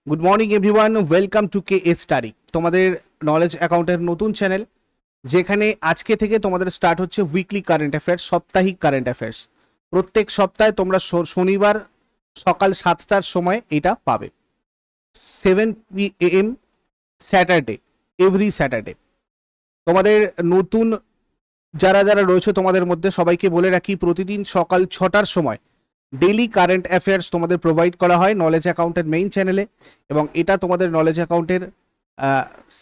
Good morning everyone, welcome to K S study, তোমাদের knowledge অ্যাকাউন্টের নতুন চ্যানেল, যেখানে আজকে থেকে তোমাদের স্টার্ট হচ্ছে উইকলি কারেন্ট অ্যাফেয়ার্স, সাপ্তাহিক কারেন্ট অ্যাফেয়ার্স। প্রত্যেক সপ্তাহে তোমরা শনিবার সকাল 7টার সময় এটা পাবে, 7 PM স্যাটারডে, এভরি স্যাটারডে। তোমাদের নতুন যারা যারা রয়েছে তোমাদের মধ্যে সবাইকে বলে রাখি, প্রতিদিন সকাল 6টার সময় ডেইলি কারেন্ট অ্যাফেয়ার্স তোমাদের প্রোভাইড করা হয় নলেজ অ্যাকাউন্টের মেইন চ্যানেলে, এবং এটা তোমাদের নলেজ অ্যাকাউন্টের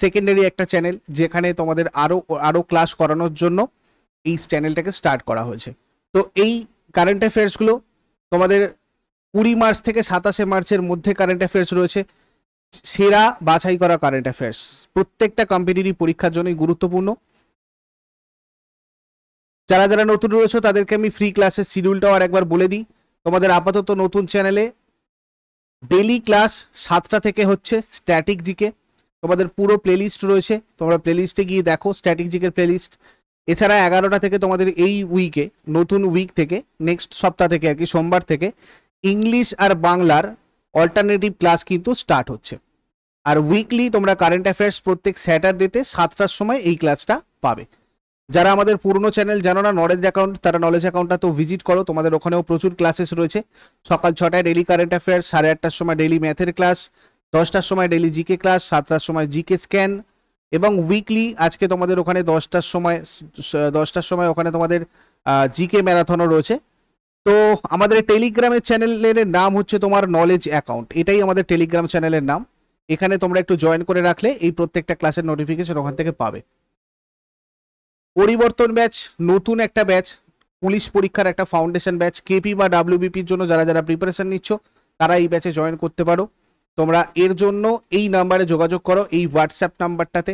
সেকেন্ডারি একটা চ্যানেল, যেখানে তোমাদের আরও ক্লাস করানোর জন্য এই চ্যানেলটাকে স্টার্ট করা হয়েছে। তো এই কারেন্ট অ্যাফেয়ার্সগুলো তোমাদের 20 মার্চ থেকে 27 মার্চের মধ্যে কারেন্ট অ্যাফেয়ার্স রয়েছে, সেরা বাছাই করা কারেন্ট অ্যাফেয়ার্স, প্রত্যেকটা কম্পিটিটিভ পরীক্ষার জন্যই গুরুত্বপূর্ণ। যারা যারা নতুন রয়েছে তাদেরকে আমি ফ্রি ক্লাসের শিডিউলটাও আর একবার বলে দিই। তোমাদের আপাতত নতুন চ্যানেলে ডেইলি ক্লাস 7টা থেকে হচ্ছে স্ট্যাটিক জিকে, তোমাদের পুরো প্লেলিস্ট রয়েছে, তোমরা প্লেলিস্টে গিয়ে দেখো স্ট্যাটিক জিকের প্লেলিস্ট। এছাড়া 11টা থেকে তোমাদের এই উইকে, নতুন উইক থেকে নেক্সট সপ্তাহ থেকে আর কি, সোমবার থেকে ইংলিশ আর বাংলার অল্টারনেটিভ ক্লাস কিন্তু স্টার্ট হচ্ছে। আর উইকলি তোমরা কারেন্ট অ্যাফেয়ার্স প্রত্যেক স্যাটারডেতে 7টার সময় এই ক্লাসটা পাবে। যারা আমাদের পুরনো চ্যানেল জানো না নলেজ অ্যাকাউন্ট, তারা নলেজ অ্যাকাউন্টটা তো ভিজিট করো, তোমাদের ওখানেও প্রচুর ক্লাসেস রয়েছে। সকাল 6টায় ডেইলি কারেন্ট অ্যাফেয়ার্স, 8:30টার সময় ডেইলি ম্যাথের ক্লাস, 10টার সময় ডেইলি জিকে ক্লাস, 7টার সময় জিকে স্ক্যান, এবং উইকলি আজকে তোমাদের ওখানে 10টার সময় ওখানে তোমাদের জিকে ম্যারাথনও রয়েছে। তো আমাদের টেলিগ্রামের চ্যানেলের নাম হচ্ছে তোমার নলেজ অ্যাকাউন্ট, এটাই আমাদের টেলিগ্রাম চ্যানেলের নাম। এখানে তোমরা একটু জয়েন করে রাখলে এই প্রত্যেকটা ক্লাসের নোটিফিকেশন ওখান থেকে পাবে। পরিবর্তন ব্যাচ, নতুন একটা ব্যাচ, পুলিশ পরীক্ষার একটা ফাউন্ডেশন ব্যাচ, কেপি বা ডাব্লিউবিপির জন্য যারা যারা প্রিপারেশন নিচ্ছ তারা এই ব্যাচে জয়েন করতে পারো। তোমরা এর জন্য এই নাম্বারে যোগাযোগ করো, এই হোয়াটসঅ্যাপ নাম্বারটাতে।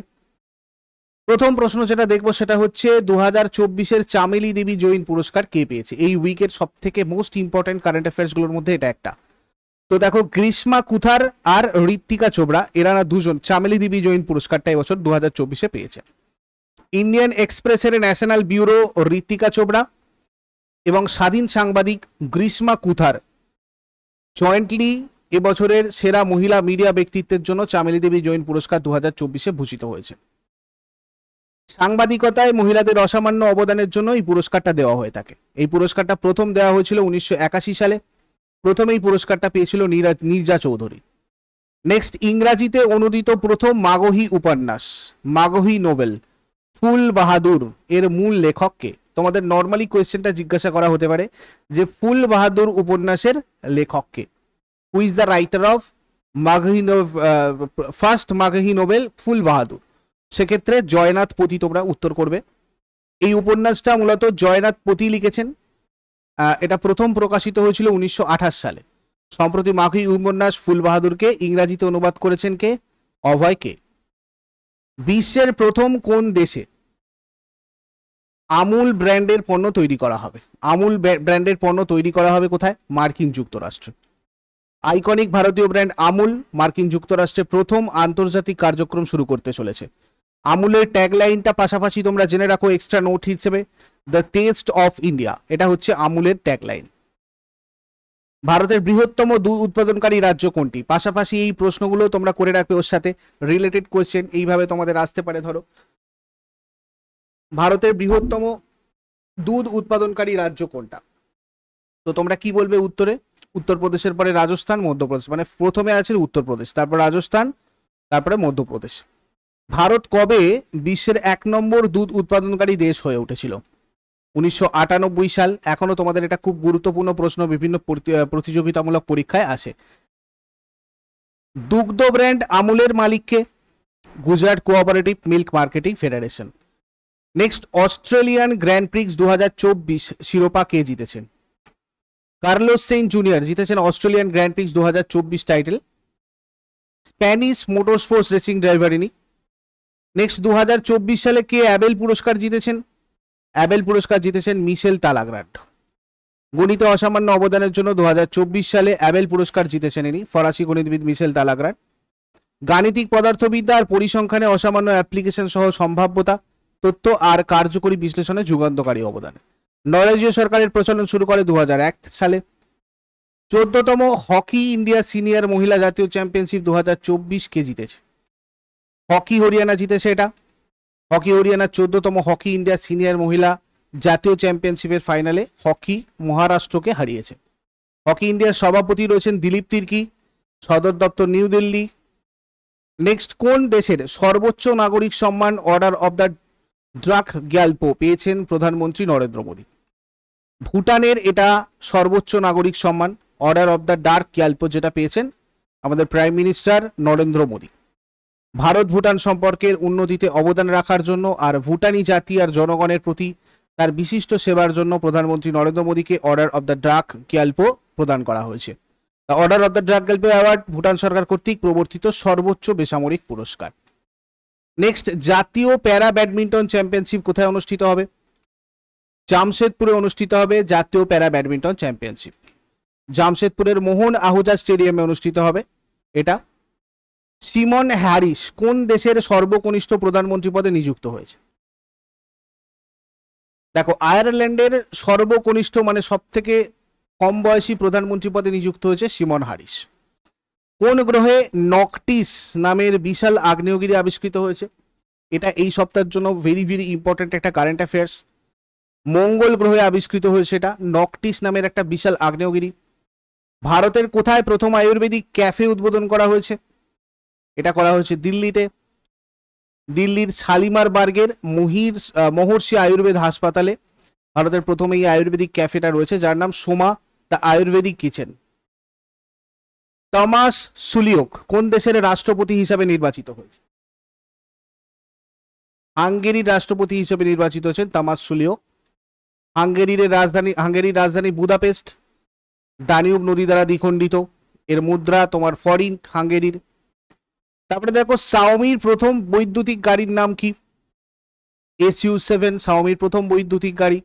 প্রথম প্রশ্ন যেটা দেখবো সেটা হচ্ছে 2024-এর চামেলি দেবী জৈন পুরস্কার কে পেয়েছে? এই উইকের সব থেকে মোস্ট ইম্পর্টেন্ট কারেন্ট অ্যাফেয়ার্সগুলোর মধ্যে এটা একটা। তো দেখো, গ্রীষ্মা কুথার আর ঋত্বিকা চোপড়া, এরা না দুজন চামেলি দেবী জৈন পুরস্কারটা এবছর 2024-এ পেয়েছে। ইন্ডিয়ান এক্সপ্রেসের ন্যাশনাল ব্যুরো ঋত্বিকা চোপড়া এবং স্বাধীন সাংবাদিক গ্রীষ্মা কুথার জয়েন্টলি এবছরের সেরা মহিলা মিডিয়া ব্যক্তিত্বের জন্য চামেলি দেবী জৈন পুরস্কার 2024-এ ভূষিত হয়েছে। সাংবাদিকতায় মহিলাদের অসামান্য অবদানের জন্য এই পুরস্কারটা দেওয়া হয়ে থাকে। এই পুরস্কারটা প্রথম দেওয়া হয়েছিল 1981 সালে। প্রথম এই পুরস্কারটা পেয়েছিল নীরজা চৌধুরী। নেক্সট, ইংরাজিতে অনুদিত প্রথম মাগহী উপন্যাস, মাগহী নোবেল, ফুল বাহাদুর, এর মূল লেখককে? তোমাদের নর্মালি কোয়েশ্চেনটা জিজ্ঞাসা করা হতে পারে যে ফুল বাহাদুর উপন্যাসের লেখককে, who is the writer of Magahi first Magahi novel Phool Bahadur? সেক্ষেত্রে জয়নাথ পতি তোমরা উত্তর করবে। এই উপন্যাসটা মূলত জয়নাথ পতি লিখেছেন। এটা প্রথম প্রকাশিত হয়েছিল 1928 সালে। সম্প্রতি মাগহী উপন্যাস ফুল বাহাদুরকে ইংরাজিতে অনুবাদ করেছেন কে? অভয় কে। বিশ্বের প্রথম কোন দেশে আমুল ব্র্যান্ডের পণ্য তৈরি করা হবে? আমুল ব্র্যান্ডের পণ্য তৈরি করা হবে কোথায়? মার্কিন যুক্তরাষ্ট্রে। আইকনিক ভারতীয় ব্র্যান্ড আমুল মার্কিন যুক্তরাষ্ট্রে প্রথম আন্তর্জাতিক কার্যক্রম শুরু করতে চলেছে। আমুলের ট্যাগলাইনটা পাশাপাশি তোমরা জেনে রাখো এক্সট্রা নোট হিসেবে, দ্য টেস্ট অফ ইন্ডিয়া, এটা হচ্ছে আমুলের ট্যাগলাইন। ভারতের বৃহত্তম দুধ উৎপাদনকারী রাজ্য কোনটি? পাশাপাশি এই প্রশ্নগুলো তোমরা করে রাখবে, ওর সাথে রিলেটেড কোয়েশ্চেন এইভাবে তোমাদের আসতে পারে। ধরো, ভারতের বৃহত্তম দুধ উৎপাদনকারী রাজ্য কোনটা? তো তোমরা কি বলবে উত্তরে? উত্তরপ্রদেশের পরে রাজস্থান, মধ্যপ্রদেশ, মানে প্রথমে আছে উত্তরপ্রদেশ, তারপর রাজস্থান, তারপরে মধ্যপ্রদেশ। ভারত কবে বিশ্বের 1 নম্বর দুধ উৎপাদনকারী দেশ হয়ে উঠেছিল? 1998 সাল। এখনো তোমাদের এটা খুব গুরুত্বপূর্ণ প্রশ্ন, বিভিন্ন প্রতিযোগিতামূলক পরীক্ষায় আসে। দুগ্ধ ব্র্যান্ড আমুলের মালিককে? Gujarat cooperative milk marketing federation. Next, Australian grand Prix 2024 শিরোপা কে জিতেছেন? কার্লোস সেইন জুনিয়র জিতেছেন Australian grand Prix 2024 title. Spanish motor sports racing driver ইনি। নেক্সট, 2024 সালে কে অ্যাবেল পুরস্কার জিতেছেন? অ্যাবেল পুরস্কার জিতেছেন মিশেল তালাগ্রান্ড। গণিতে অসামান্য অবদানের জন্য 2024 সালে অ্যাবেল পুরস্কার জিতেছেন ইনি, ফরাসি গণিতবিদ মিশেল তালাগ্রান্ড। গাণিতিক পদার্থবিদ্যা আর পরিসংখ্যানে অসামান্য অ্যাপ্লিকেশন সহ সম্ভাব্যতা, তথ্য আর কার্যকরী বিশ্লেষণে যুগান্তকারী অবদান। নরওয়েজীয় সরকারের প্রচলন শুরু করে 2001 সালে। 14তম হকি ইন্ডিয়া সিনিয়র মহিলা জাতীয় চ্যাম্পিয়নশিপ 2024 কে জিতেছে? হকি হরিয়ানা জিতেছে এটা। হকি হরিয়ানা 14তম হকি ইন্ডিয়া সিনিয়র মহিলা জাতীয় চ্যাম্পিয়নশিপের ফাইনালে হকি মহারাষ্ট্রকে হারিয়েছে। হকি ইন্ডিয়ার সভাপতি রয়েছেন দিলীপ তির্কি, সদর দপ্তর নিউ দিল্লি। নেক্সট, কোন দেশের সর্বোচ্চ নাগরিক সম্মান order of the Druk Gyalpo পেয়েছেন প্রধানমন্ত্রী নরেন্দ্র মোদী? ভুটানের এটা সর্বোচ্চ নাগরিক সম্মান order of the Druk Gyalpo, যেটা পেয়েছেন আমাদের প্রাইম মিনিস্টার নরেন্দ্র মোদী। ভারত ভুটান সম্পর্কের উন্নতিতে অবদান রাখার জন্য আর ভুটানি জাতি আর জনগণের প্রতি তার বিশিষ্ট সেবার জন্য প্রধানমন্ত্রী নরেন্দ্র মোদীকে order of the Druk Gyalpo প্রদান করা হয়েছে। Order of the Druk Gyalpo award Bhutan সরকার কর্তৃক প্রবর্তিত সর্বোচ্চ বেসামরিক পুরস্কার। নেক্সট, জাতীয় প্যারা ব্যাডমিন্টন চ্যাম্পিয়নশিপ কোথায় অনুষ্ঠিত হবে? জামশেদপুরে অনুষ্ঠিত হবে জাতীয় প্যারা ব্যাডমিন্টন চ্যাম্পিয়নশিপ। জামশেদপুরের মোহন আহুজা স্টেডিয়ামে অনুষ্ঠিত হবে এটা। সিমন হ্যারিস কোন দেশের সর্বকনিষ্ঠ প্রধানমন্ত্রী পদে নিযুক্ত হয়েছে? দেখো, আয়ারল্যান্ডের সর্বকনিষ্ঠ মানে সব থেকে কম বয়সী প্রধানমন্ত্রী পদে নিযুক্ত হয়েছে সিমন হ্যারিস। কোন গ্রহে নকটিস নামের বিশাল আগ্নেয়গিরি আবিষ্কৃত হয়েছে? এটা এই সপ্তাহের জন্য ভেরি ভেরি ইম্পর্টেন্ট একটা কারেন্ট অ্যাফেয়ার্স। মঙ্গল গ্রহে আবিষ্কৃত হয়েছে এটা, নকটিস নামের একটা বিশাল আগ্নেয়গিরি। ভারতের কোথায় প্রথম আয়ুর্বেদিক ক্যাফে উদ্বোধন করা হয়েছে? এটা করা হয়েছে দিল্লিতে। দিল্লির শালিমার বার্গের মহর্ষি আয়ুর্বেদ হাসপাতালে ভারতের প্রথম এই আয়ুর্বেদিক ক্যাফেটা রয়েছে, যার নাম Soma the Ayurvedic kitchen. Thomas সুলিওক কোন দেশের রাষ্ট্রপতি হিসাবে নির্বাচিত হয়েছে? হাঙ্গেরির রাষ্ট্রপতি হিসেবে নির্বাচিত হয়েছেন টমাস সুলিওক। হাঙ্গেরির রাজধানী বুদাপেস্ট, দানিউব নদী দ্বারা দ্বিখণ্ডিত। এর মুদ্রা তোমার ফরিন্ট হাঙ্গেরির। তারপরে দেখো, শাওমির প্রথম বৈদ্যুতিক গাড়ির নাম কি? SU7 শাওমির প্রথম বৈদ্যুতিক গাড়ি।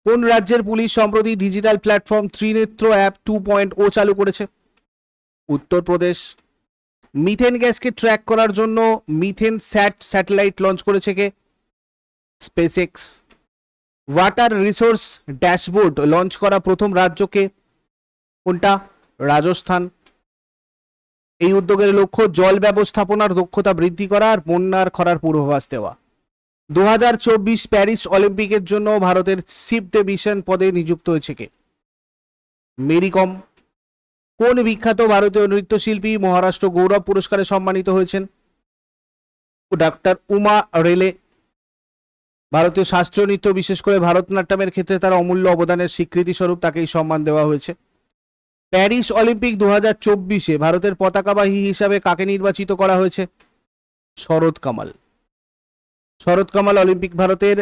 কোন রাজ্যের পুলিশ সম্প্রতি ডিজিটাল প্ল্যাটফর্ম ত্রিনেত্র অ্যাপ 2.0 চালু করেছে? উত্তরপ্রদেশ। মিথেন গ্যাসকে ট্র্যাক করার জন্য মিথেন স্যাটেলাইট লঞ্চ করেছে কে? SpaceX. Water resource dashboard launch করা প্রথম রাজ্যকে? কোনটা? রাজস্থান। এই উদ্যোগের লক্ষ্য জল ব্যবস্থাপনার দক্ষতা বৃদ্ধি করা আর বন্যার খরার পূর্বাভাস দেওয়া। 2024 প্যারিস অলিম্পিকের জন্য ভারতের শিপ দ্য মিশন পদে নিযুক্ত হয়েছে কে? মেরি কম। কোন বিখ্যাত ভারতীয় নৃত্যশিল্পী মহারাষ্ট্র গৌরব পুরস্কারে সম্মানিত হয়েছেন? ডাক্তার উমা রেলে। ভারতীয় শাস্ত্রীয় নৃত্য বিশেষ করে ভারতনাট্যমের ক্ষেত্রে তার অমূল্য অবদানের স্বীকৃতি স্বরূপ তাকে এই সম্মান দেওয়া হয়েছে। প্যারিস অলিম্পিক 2024-এ ভারতের পতাকাবাহী হিসাবে কাকে নির্বাচিত করা হয়েছে? শরৎ কামাল। শরৎ কামাল অলিম্পিক ভারতের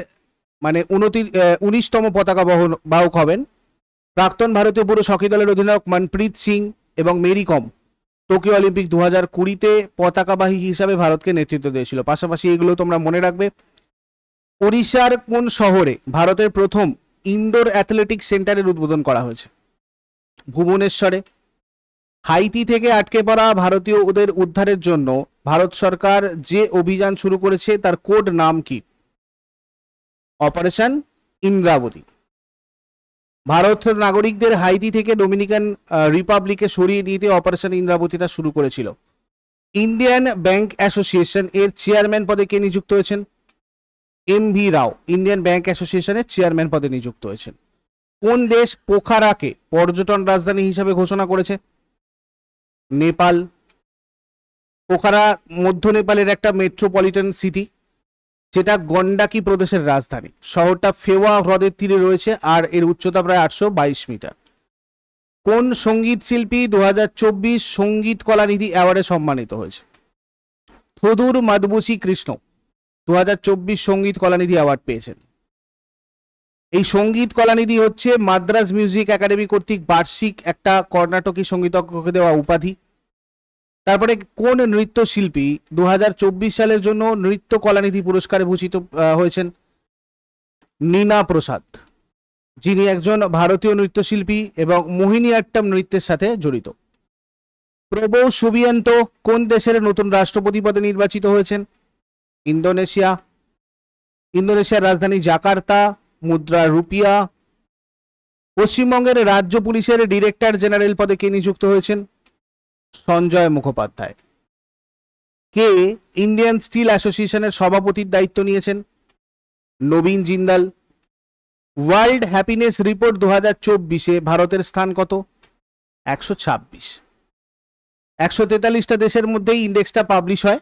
মানে 19তম পতাকা বাহক হবেন। প্রাক্তন ভারতীয় পুরুষ হকি দলের অধিনায়ক মনপ্রীত সিং এবং মেরি কম টোকিও অলিম্পিক 2020-তে পতাকাবাহী হিসাবে ভারতকে নেতৃত্ব দিয়েছিল। পাশাপাশি এগুলো তোমরা মনে রাখবে। ওড়িশার কোন শহরে ভারতের প্রথম ইনডোর অ্যাথলেটিক্স সেন্টারের উদ্বোধন করা হয়েছে? ভুবনেশ্বরে। হাইতি থেকে আটকে পড়া ভারতীয়দের উদ্ধারের জন্য ভারত সরকার যে অভিযান শুরু করেছে তার কোড নাম কি? অপারেশন ইন্দ্রাবতী। ভারত নাগরিকদের হাইতি থেকে ডোমিনিকান রিপাবলিকে সরিয়ে দিতে অপারেশন ইন্দ্রাবতীটা শুরু করেছিল। ইন্ডিয়ান ব্যাংক অ্যাসোসিয়েশন এর চেয়ারম্যান পদে কে নিযুক্ত হয়েছেন? MV রাও ইন্ডিয়ান ব্যাংক অ্যাসোসিয়েশনের চেয়ারম্যান পদে নিযুক্ত হয়েছেন। কোন দেশ পোখারাকে পর্যটন রাজধানী হিসাবে ঘোষণা করেছে? নেপাল। পোখারা মধ্য নেপালের একটা মেট্রোপলিটন সিটি, যেটা গন্ডাকি প্রদেশের রাজধানী। শহরটা ফেওয়া হ্রদের তীরে রয়েছে আর এর উচ্চতা প্রায় 822 মিটার। কোন সঙ্গীত শিল্পী 2024 সঙ্গীত কলানিধি অ্যাওয়ার্ডে সম্মানিত হয়েছে? থুদুর মাদবুসি কৃষ্ণ 2024 সঙ্গীত কলানিধি অ্যাওয়ার্ড পেয়েছেন। এই সঙ্গীত কলানিধি হচ্ছে মাদ্রাজ মিউজিক একাডেমি কর্তৃক বার্ষিক একটা কর্ণাটকী সঙ্গীতজ্ঞকে দেওয়া উপাধি। তারপরে কোন নৃত্যশিল্পী 2024 সালের জন্য নৃত্য কলানিধি পুরস্কারে ভূষিত হয়েছেন? নীনা প্রসাদ, যিনি একজন ভারতীয় নৃত্যশিল্পী এবং মোহিনীঅট্টম নৃত্যের সাথে জড়িত। প্রবো সুবিয়ান্টো কোন দেশের নতুন রাষ্ট্রপতি পদে নির্বাচিত হয়েছেন? ইন্দোনেশিয়া। ইন্দোনেশিয়ার রাজধানী জাকার্তা, মুদ্রা রুপিয়া। পশ্চিমবঙ্গের রাজ্য পুলিশের ডিরেক্টর জেনারেল পদে কে নিযুক্ত হয়েছেন? সঞ্জয় মুখোপাধ্যায়। কে ইন্ডিয়ান স্টিল অ্যাসোসিয়েশনের সভাপতির দায়িত্ব নিয়েছেন? নবীন জিন্দাল। ওয়ার্ল্ড হ্যাপিনেস রিপোর্ট 2024-এ ভারতের স্থান কত? 126। 143টা দেশের মধ্যেই ইন্ডেক্সটা পাবলিশ হয়।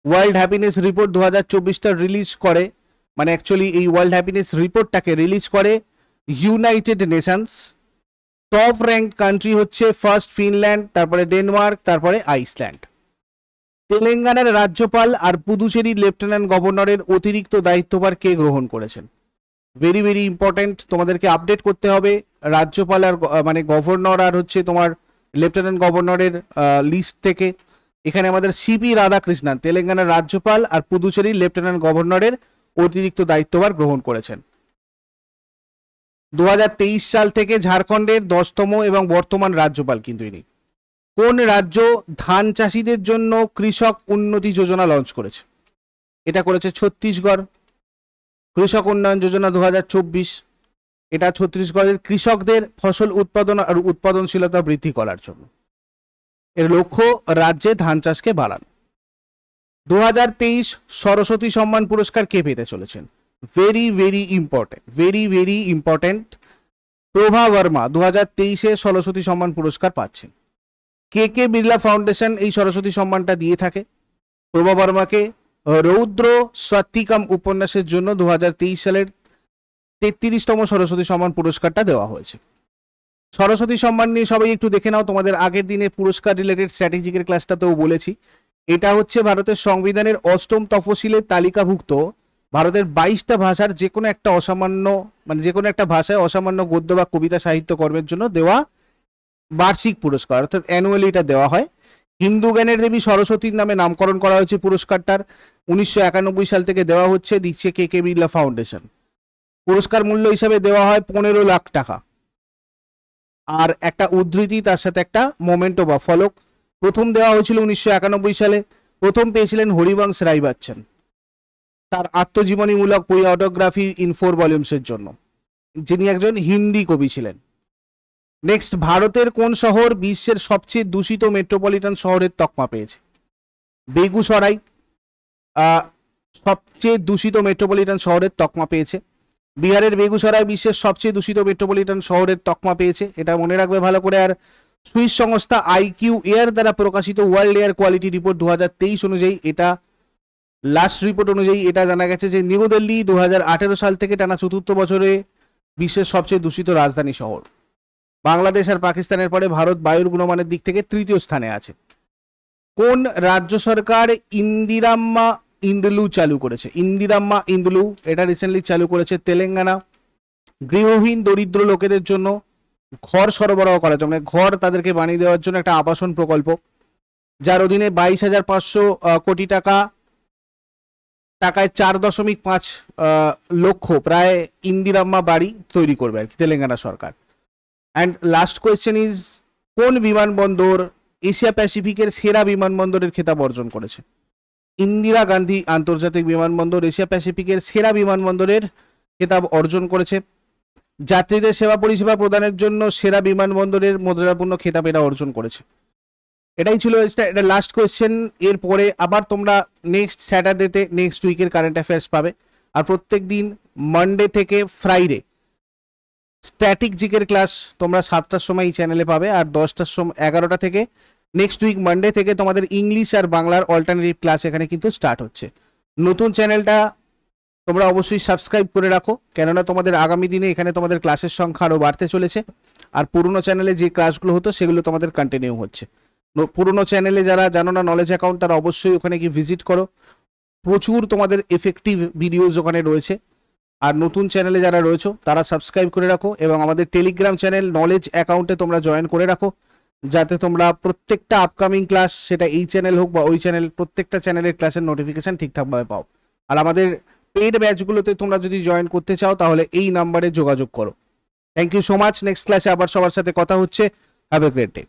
ওয়ার্ল্ড হ্যাপিনেস রিপোর্ট 2024টা রিলিজ করে, মানে অ্যাকচুয়ালি এই ওয়ার্ল্ড হ্যাপিনেস রিপোর্টটাকে রিলিজ করে United Nations. Top rank country হচ্ছে ফার্স্ট ফিনল্যান্ড, তারপরে ডেনমার্ক, তারপরে আইসল্যান্ড। তেলেঙ্গানার রাজ্যপাল আর পুদুচেরির লেফটেন্যান্ট গভর্নরের অতিরিক্ত দায়িত্বভার কে গ্রহণ করেছেন? ভেরি ভেরি ইম্পর্টেন্ট, তোমাদেরকে আপডেট করতে হবে। রাজ্যপাল আর মানে গভর্নর আর হচ্ছে তোমার লেফটেন্যান্ট গভর্নরের লিস্ট থেকে এখানে আমাদের সিপি রাধাকৃষ্ণন তেলেঙ্গানার রাজ্যপাল আর পুদুচেরির লেফটেন্যান্ট গভর্নরের অতিরিক্ত দায়িত্বভার গ্রহণ করেছেন। 2023 সাল থেকে ঝাড়খণ্ডের 10তম এবং বর্তমান রাজ্যপাল কিন্তু ইনি। কোন রাজ্য ধান চাষিদের জন্য কৃষক উন্নতি যোজনা লঞ্চ করেছে? এটা করেছে ছত্তিশগড়। কৃষক উন্নয়ন যোজনা 2024, এটা ছত্তিশগড়ের কৃষকদের ফসল উৎপাদন আর উৎপাদনশীলতা বৃদ্ধি করার জন্য। এর লক্ষ্য রাজ্যে ধান চাষকে বাড়ানো। 2023 সরস্বতী সম্মান পুরস্কার কে পেতে চলেছেন? Very very important, very very important. Prabha Verma 2023-এ সরস্বতী সম্মান পুরস্কার পাচ্ছেন। কে কে বিড়লা ফাউন্ডেশন এই সরস্বতী সম্মানটা দিয়ে থাকে? প্রভা বর্মাকে রৌদ্র স্বাতিকাম উপন্যাসের জন্য 2023 সালের 33তম সরস্বতী সম্মান পুরস্কারটা দেওয়া হয়েছে। সরস্বতী সম্মান নিয়ে সবাই একটু দেখে নাও, তোমাদের আগের দিনে পুরস্কার রিলেটেড স্ট্র্যাটেজিকের ক্লাসটাতেও বলেছি। এটা হচ্ছে ভারতের সংবিধানের 8ম তফসিলের তালিকাভুক্ত ভারতের 22টা ভাষার যে কোনো একটা অসামান্য, মানে যে কোনো একটা ভাষায় অসামান্য গদ্য বা কবিতা সাহিত্য কর্মের জন্য দেওয়া বার্ষিক পুরস্কার, অর্থাৎ অ্যানুয়ালি এটা দেওয়া হয়। হিন্দু জ্ঞানের দেবী সরস্বতীর নামে নামকরণ করা হয়েছে পুরস্কারটার। 1991 সাল থেকে দেওয়া হচ্ছে, দিচ্ছে কে কে বিড়লা ফাউন্ডেশন। পুরস্কার মূল্য হিসাবে দেওয়া হয় 15 লাখ টাকা, আর একটা উদ্ধৃতি, তার সাথে একটা মোমেন্টো বা ফলক। প্রথম দেওয়া হয়েছিল 1991 সালে। প্রথম পেয়েছিলেন হরিবংশ রায় বচ্চন তার আত্মজীবনীমূলক বই অটোগ্রাফি ইন 4 ভলিউমসের জন্য, যিনি একজন হিন্দি কবি ছিলেন। নেক্সট, ভারতের কোন শহর বিশ্বের সবচেয়ে দূষিত মেট্রোপলিটন শহরের তকমা পেয়েছে? বেগুসরাই সবচেয়ে দূষিত মেট্রোপলিটন শহরের তকমা পেয়েছে। বিহারের বেগুসরাই বিশ্বের সবচেয়ে দূষিত মেট্রোপলিটন শহরের তকমা পেয়েছে, এটা মনে রাখবে ভালো করে। আর সুইস সংস্থা IQ এয়ার দ্বারা প্রকাশিত ওয়ার্ল্ড এয়ার কোয়ালিটি রিপোর্ট 2023 অনুযায়ী, এটা লাস্ট রিপোর্ট অনুযায়ী এটা জানা গেছে যে নিউ দিল্লি 2018 সাল থেকে টানা 4র্থ বছরে বিশ্বের সবচেয়ে দূষিত রাজধানী শহর। বাংলাদেশ আর পাকিস্তানের পরে ভারত বায়ুর গুণমানের দিক থেকে 3য় স্থানে আছে। কোন রাজ্য সরকার ইন্দিরাম্মা ইন্দুলু চালু করেছে? ইন্দিরাম্মা ইন্দুলু এটা রিসেন্টলি চালু করেছে তেলেঙ্গানা। গৃহহীন দরিদ্র লোকেদের জন্য ঘর সরবরাহ করার জন্য, মানে ঘর তাদেরকে বানিয়ে দেওয়ার জন্য একটা আবাসন প্রকল্প, যার অধীনে 22,500 কোটি টাকায় 4.5 লক্ষ প্রায় ইন্দিরাম্মা বাড়ি তৈরি করবে আর কি তেলেঙ্গানা সরকার। অ্যান্ড লাস্ট কোয়েশ্চেন ইজ, কোন বিমানবন্দর এশিয়া প্যাসিফিকের সেরা বিমানবন্দরের খেতাব অর্জন করেছে? ইন্দিরা গান্ধী আন্তর্জাতিক বিমানবন্দর এশিয়া প্যাসিফিকের সেরা বিমানবন্দরের খেতাব অর্জন করেছে। যাত্রীদের সেবা পরিষেবা প্রদানের জন্য সেরা বিমানবন্দরের মর্যাদাপূর্ণ খেতাব এরা অর্জন করেছে। এটাই ছিল এটা লাস্ট কোয়েশ্চেন। এরপরে আবার তোমরা নেক্সট স্যাটারডেতে নেক্সট উইকের কারেন্ট অ্যাফেয়ার্স পাবে। আর প্রত্যেক দিন মানডে থেকে ফ্রাইডে স্ট্যাটিক জিকের ক্লাস তোমরা 7টার সময় এই চ্যানেলে পাবে। আর 10টার সময় 11টা থেকে নেক্সট উইক মানডে থেকে তোমাদের ইংলিশ আর বাংলার অল্টারনেটিভ ক্লাস এখানে কিন্তু স্টার্ট হচ্ছে। নতুন চ্যানেলটা তোমরা অবশ্যই সাবস্ক্রাইব করে রাখো, কেননা তোমাদের আগামী দিনে এখানে তোমাদের ক্লাসের সংখ্যা আরও বাড়তে চলেছে। আর পুরনো চ্যানেলে যে ক্লাসগুলো হতো সেগুলো তোমাদের কন্টিনিউ হচ্ছে। পুরনো চ্যানেলে যারা জানো না নলেজ অ্যাকাউন্ট, তারা অবশ্যই ওখানে গিয়ে ভিজিট করো। প্রচুর তোমাদের এফেক্টিভ ভিডিওজ ওখানে রয়েছে। আর নতুন চ্যানেলে যারা রয়েছে তারা সাবস্ক্রাইব করে রাখো, এবং আমাদের টেলিগ্রাম চ্যানেল নলেজ অ্যাকাউন্টে তোমরা জয়েন করে রাখো, যাতে তোমরা প্রত্যেকটা আপকামিং ক্লাস, সেটা এই চ্যানেল হোক বা ওই চ্যানেল, প্রত্যেকটা চ্যানেলের ক্লাসের নোটিফিকেশন ঠিকঠাকভাবে পাও। আর আমাদের পেইড ব্যাচগুলোতে তোমরা যদি জয়েন করতে চাও তাহলে এই নাম্বারে যোগাযোগ করো। Thank you so much. Next ক্লাসে আবার সবার সাথে কথা হচ্ছে। Have a great day.